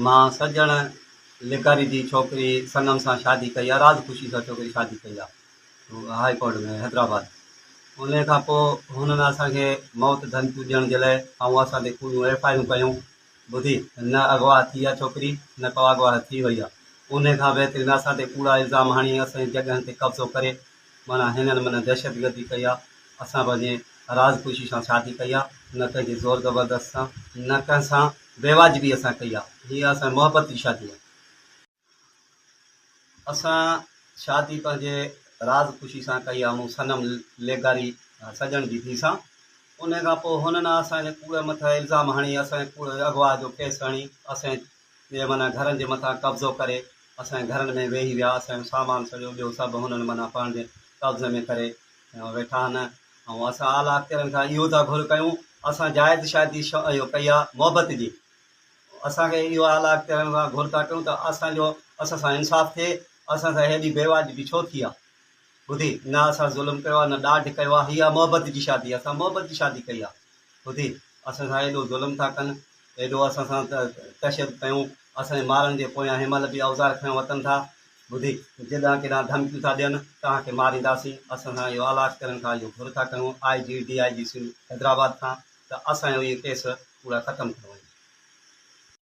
मां सजण लिकारी जी छोकिरी सनम सां शादी कई आहे, राज ख़ुशी सां छोकिरी शादी कई आहे हाई कोर्ट में हैदराबाद। उन खां पोइ हुननि असांखे मौत धमकियूं ॾियण जे लाइ ऐं असां ते पूरियूं एफ आई आर कयूं। ॿुधी न अगवा थी आहे छोकिरी, न को अगवा थी वई आहे। उन खां बहितरीनु असां ते कूड़ा इल्ज़ाम हणी असांजी जॻहियुनि ते कब्ज़ो करे माना हिननि माना दहशतगर्दी कई आहे। असां पंहिंजे राज ख़ुशी सां शादी कई आहे, न कंहिंजे ज़ोर ज़बरदस्त सां, न कंहिं सां बेवाजिबी असां कई आहे। हीअ असां मोहबत जी शादी आहे। असां शादी पंहिंजे राज ख़ुशी सां कई आहे, मूं सनम लेगारी सजण जी धीउ सां। उन खां पोइ हुननि असांजे कूड़े मथां इल्ज़ाम हणी, असांजे कूड़े अगवा जो केस हणी, असांजे माना घरनि जे मथां कब्ज़ो करे असांजे घरनि में वेही विया। असांजो सामान सॼो ॿियो सभु हुननि माना पंहिंजे कब्ज़े में करे वेठा आहिनि। ऐं असां आला अख़्तरनि खां इहो था घुर कयूं, असां जाइज़ शादी इहो कई आहे मोहबत जी। असांखे इहो आला अख़्तरनि खां घुर था कयूं त असांजो असां सां इंसाफ़ु थिए, असां सां हेॾी बेवाजिबी छो थी आहे। ॿुधी न असां ज़ुल्म कयो आहे, न ॾाढ कयो आहे। हीअ मोहबत जी शादी आहे, असां मोहबत जी शादी कई आहे। ॿुधी असां सां हेॾो ज़ुल्म था कनि, हेॾो असां सां तशदुद कयूं, असांजे मारण जे पोयां हिनमहिल बि औज़ार खयों वतनि था। ॿुधी केॾां केॾां धमकियूं था ॾियनि, तव्हांखे मारींदासीं। असां सां इहो आला अख़्तरनि खां इहो घुर था कयूं, IG DIG हैदराबाद खां, त असांजो इहो केस पूरा ख़तमु थियो।